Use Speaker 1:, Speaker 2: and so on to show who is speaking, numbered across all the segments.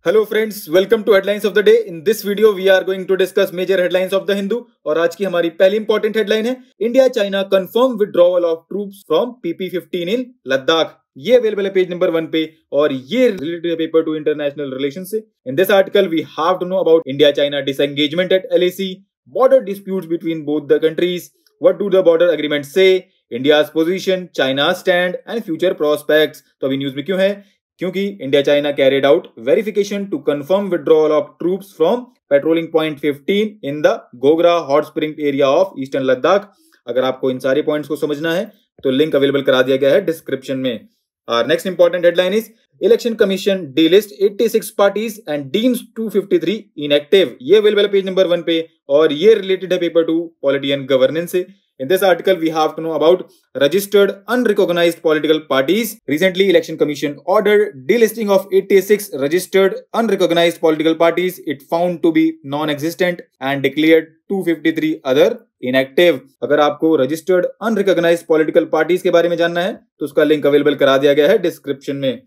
Speaker 1: Hello friends, welcome to headlines of the day. In this video we are going to discuss major headlines of the Hindu. और आज की हमारी पहली important headline है India China confirm withdrawal of troops from PP-15 in Ladakh. ये available है page number 1 पे और ये related paper to international relation से। In this article we have to know about India China disengagement at LAC, border disputes between both the countries, what do the border agreement say, India's position, China stand and future prospects. तो अभी news में क्यों है? क्योंकि India China carried out verification to confirm withdrawal of troops from patrolling point 15 in the Gogra hot spring area of eastern Ladakh. अगर आपको इन सारे points को समझना है तो लिंक अवेलेबल करा दिया गया है डिस्क्रिप्शन में। Our next important headline is Election Commission delist 86 parties and deems 253 inactive। ये अवेलेबल है पेज नंबर 1 पे और ये रिलेटेड है पेपर 2 पॉलिटी एंड गवर्नेंस से। In this article, we have to know about registered unrecognized political parties. Recently, Election Commission ordered delisting of 86 registered unrecognized political parties. It found to be non-existent and declared 253 other inactive। अगर आपको registered unrecognized political parties के बारे में जानना है तो उसका link available करा दिया गया है डिस्क्रिप्शन में।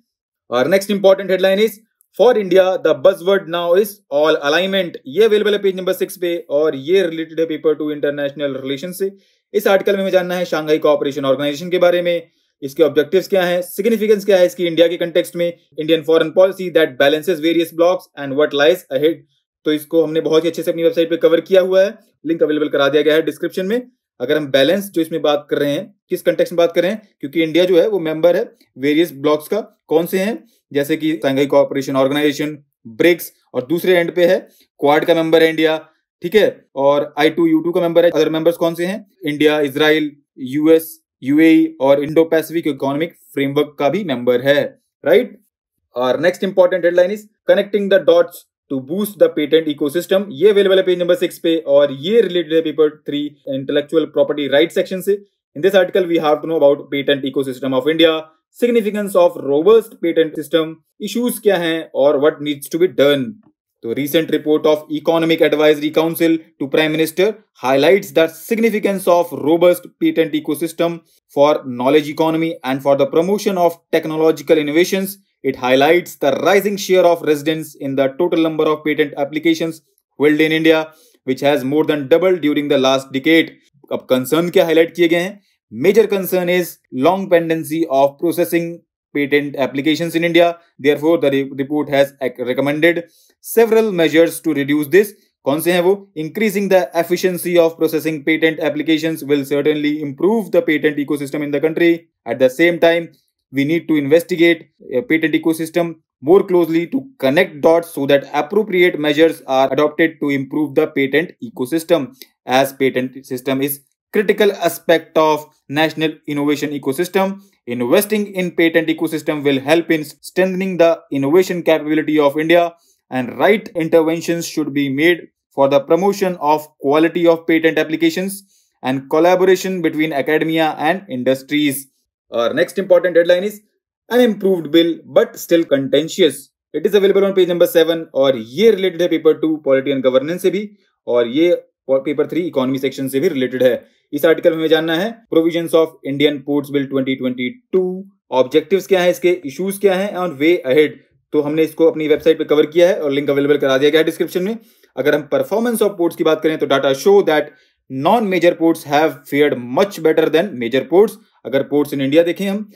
Speaker 1: और next important headline is for India the buzzword now is all alignment. ये अवेलेबल है पेज नंबर 6 पे और ये रिलेटेड है पेपर 2 इंटरनेशनल रिलेशन से। इस आर्टिकल में हमें जानना है शांघाई कोऑपरेशन ऑर्गेनाइजेशन के बारे में, इसके ऑब्जेक्टिव्स क्या हैं, सिग्निफिकेंस क्या है इसकी इंडिया के कंटेक्स्ट में, Indian foreign policy that balances various blocks and what lies ahead. तो इसको हमने बहुत ही अच्छे से अपनी वेबसाइट पे कवर किया हुआ है, लिंक अवेलेबल करा दिया गया है डिस्क्रिप्शन में। अगर हम बैलेंस जो इसमें बात कर रहे हैं, किस कंटेक्स्ट में बात कर रहे हैं, क्योंकि इंडिया जो है वो मेंबर है वेरियस ब्लॉक्स का। कौन से हैं? जैसे कि शांघाई कोऑपरेशन ऑर्गेनाइजेशन, ब्रिक्स, और दूसरे एंड पे है क्वाड का मेंबर है इंडिया, ठीक है, और I2U2 का मेंबर है। अदर मेंबर्स कौन से हैं? इंडिया, इजराइल, US, UAE और इंडो पैसिफिक इकोनॉमिक फ्रेमवर्क का भी मेंबर है, राइट। और next important headline is connecting the dots to boost the patent ecosystem. ये अवेलेबल है पेज नंबर 6 पे और ये रिलेटेड है paper 3 intellectual property right section से। In this article we have to know about patent ecosystem of India, significance of robust patent system, issues क्या हैं और what needs to be done. तो recent report of Economic Advisory Council to Prime Minister highlights the significance of robust patent ecosystem for knowledge economy and for the promotion of technological innovations. It highlights the rising share of residents in the total number of patent applications filed in India, which has more than doubled during the last decade. अब concern क्या highlight किए गए हैं? Major concern is long pendency of processing patent applications in India. Therefore, the report has recommended several measures to reduce this. कौन से हैं वो? Increasing the efficiency of processing patent applications will certainly improve the patent ecosystem in the country. At the same time, we need to investigate a patent ecosystem more closely to connect dots so that appropriate measures are adopted to improve the patent ecosystem, as patent system is critical aspect of national innovation ecosystem. Investing in patent ecosystem will help in strengthening the innovation capability of India, and right interventions should be made for the promotion of quality of patent applications and collaboration between academia and industries. Our next important headline is an improved bill but still contentious. It is available on page number 7 और ये related है paper 2 polity and governance से भी और ये paper 3 economy section से भी related है। इस आर्टिकल में हमें जानना है provisions of Indian ports bill 2022, objectives क्या है इसके, इश्यूज क्या है और वे अहेड। तो हमने इसको अपनी वेबसाइट पे कवर किया है और लिंक अवेलेबल करा दिया गया है डिस्क्रिप्शन में। अगर हम परफॉर्मेंस ऑफ पोर्ट्स की बात करें तो data show that non major ports have fared much better than major ports. अगर पोर्ट्स इन इंडिया देखें हम,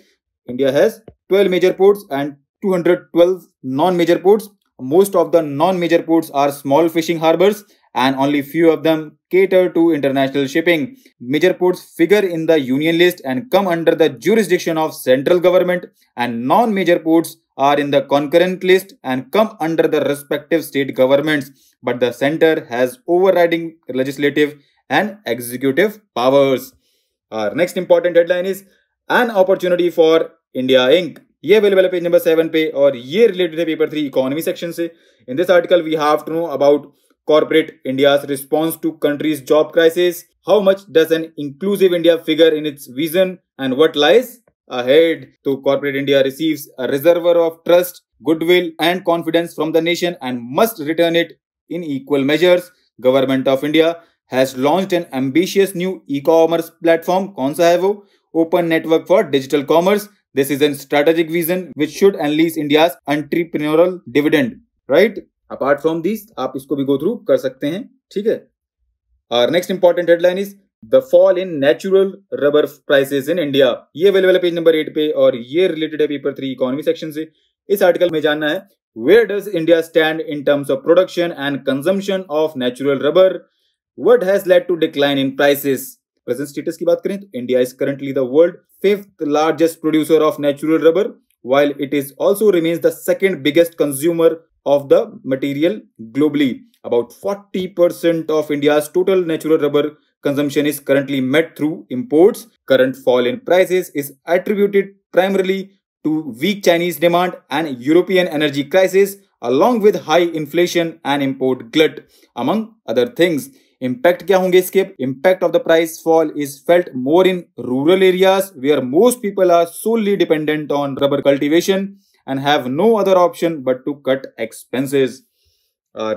Speaker 1: India has 12 major ports and 212 non major ports. Most of the non-major ports are small fishing harbors and only few of them cater to international shipping. Major ports figure in the union list and come under the jurisdiction of central government, and non-major ports are in the concurrent list and come under the respective state governments, but the center has overriding legislative and executive powers. Our next important headline is an opportunity for India Inc. ये available है page number 7 पे और ये related है paper 3 economy section से। In this article we have to know about corporate India's response to country's job crisis, how much does an inclusive India figure in its vision and what lies ahead. तो corporate India receives a reservoir of trust, goodwill and confidence from the nation and must return it in equal measures. Government of India has launched an ambitious new e commerce platform. कौन सा है वो? Open network for digital commerce. This is a strategic vision which should unleash India's entrepreneurial dividend. Right. Apart from this आप इसको भी go through कर सकते हैं, ठीक है। और next important headline is the fall in natural rubber prices in India. ये अवेलेबल है पेज नंबर 8 पे और ये रिलेटेड है पेपर 3 इकोनॉमी सेक्शन से। इस आर्टिकल में जानना है where does India stand in terms of production and consumption of natural rubber, what has led to decline in prices. Present status की बात करें तो India is currently the world 5th largest producer of natural rubber, while it is also remains the second biggest consumer of the material globally. About 40% of India's total natural rubber consumption is currently met through imports. Current fall in prices is attributed primarily to weak Chinese demand and European energy crisis, along with high inflation and import glut, among other things. Impact क्या होंगे इसके? Impact of the price fall is felt more in rural areas where most people are solely dependent on rubber cultivation and have no other option but to cut expenses.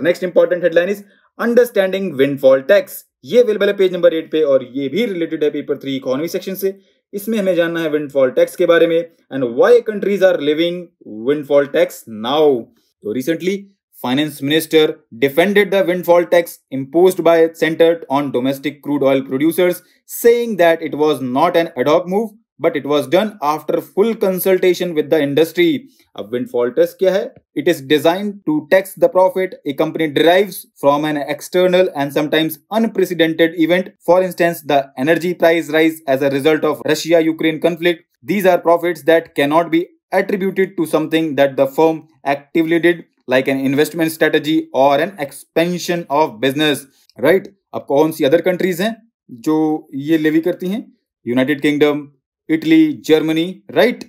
Speaker 1: Next important headline is Understanding Windfall Tax. ये available है page number 8 पे और ये भी related है paper 3 economy section से। इसमें हमें जानना है विंडफॉल टैक्स के बारे में and why countries are living windfall tax now. तो recently Finance Minister defended the windfall tax imposed by centered on domestic crude oil producers, saying that it was not an ad hoc move, but it was done after full consultation with the industry. अब windfall tax क्या है? It is designed to tax the profit a company derives from an external and sometimes unprecedented event. For instance, the energy price rise as a result of Russia-Ukraine conflict. These are profits that cannot be attributed to something that the firm actively did, like an investment strategy or an expansion of business, right? अब कौन सी other countries हैं जो ये levy करती हैं? United Kingdom, Italy, Germany, right.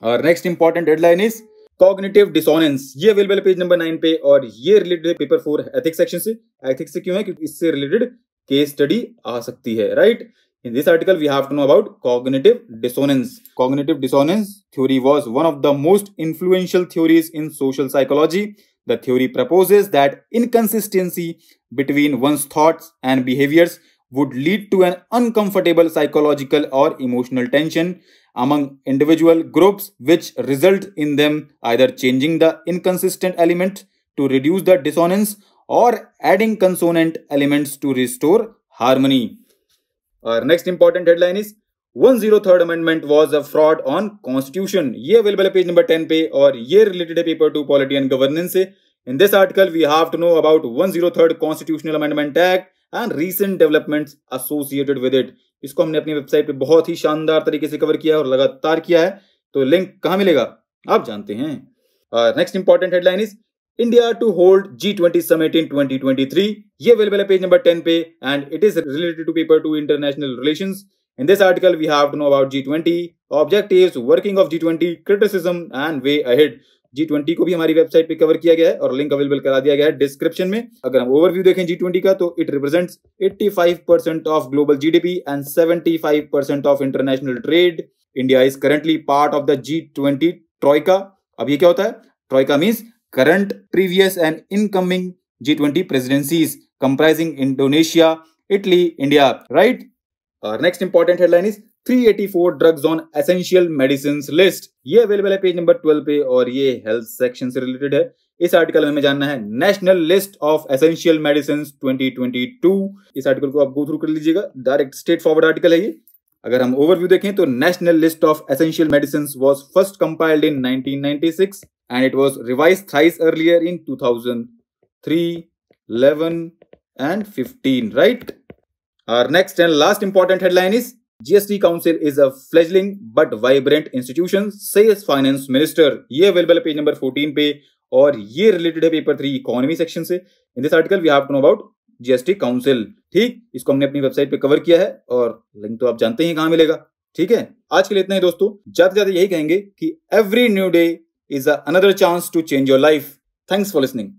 Speaker 1: और next important headline is cognitive dissonance. ये available है पेज नंबर 9 पे और ये रिलेटेड है पेपर 4 एथिक्स सेक्शन से। एथिक्स से क्यों है? क्योंकि इससे रिलेटेड केस स्टडी आ सकती है, right. In this article, we have to know about cognitive dissonance. Cognitive dissonance theory was one of the most influential theories in social psychology. The theory proposes that inconsistency between one's thoughts and behaviors would lead to an uncomfortable psychological or emotional tension among individual groups, which result in them either changing the inconsistent element to reduce the dissonance or adding consonant elements to restore harmony. Our next important headline is 103rd Amendment was a fraud on Constitution. ये available है page number 10 पे और ये related है paper 2 polity and governance से। In this article, we have to know about 103rd Constitutional Amendment Act and recent developments associated with it. इसको हमने अपनी वेबसाइट पे बहुत ही शानदार तरीके से कवर किया है और लगातार किया है, तो लिंक कहाँ मिलेगा आप जानते हैं। Next important headline is India to hold G20 summit in 2023. ये अवेलेबल है पेज नंबर 10 पे and it is related to paper 2 international relations. In this article, we have to know about G20, objectives, working of G20, criticism and way ahead. G20 को भी हमारी website पे cover किया गया है और लिंक अवेलेबल करा दिया गया है डिस्क्रिप्शन में। अगर हम ओवरव्यू देखें G20 का तो it represents 85% of global GDP and 75% of international trade. India is currently part of the G20 Troikaa. अब ये क्या होता है? Troikaa means current, previous and incoming G20 presidencies comprising Indonesia, Italy, India, right? Our next important headline is 384 drugs on essential medicines list. ये available है page number 12 पे और ये हेल्थ सेक्शन से रिलेटेड है। इस आर्टिकल में हमें जानना है national list of essential medicines 2022। इस आर्टिकल को आप गो थ्रू कर लीजिएगा, डायरेक्ट स्ट्रेट फॉरवर्ड आर्टिकल है ये। अगर हम ओवरव्यू देखें तो national list of essential medicines was first compiled in 1996 and it was revised thrice earlier in 2003, 11 and 15, right? Our next and last important headline is GST Council is a fledgling but vibrant institution, says Finance Minister. ये available है page number 14 पे और ये related है paper 3 economy section से। In this article we have to know about GST council. ठीक, इसको हमने अपनी वेबसाइट पे कवर किया है और लिंक तो आप जानते हैं कहाँ मिलेगा। ठीक है, आज के लिए इतना ही दोस्तों। ज्यादा ज्यादा यही कहेंगे कि every new day is another chance to change your life. Thanks for listening.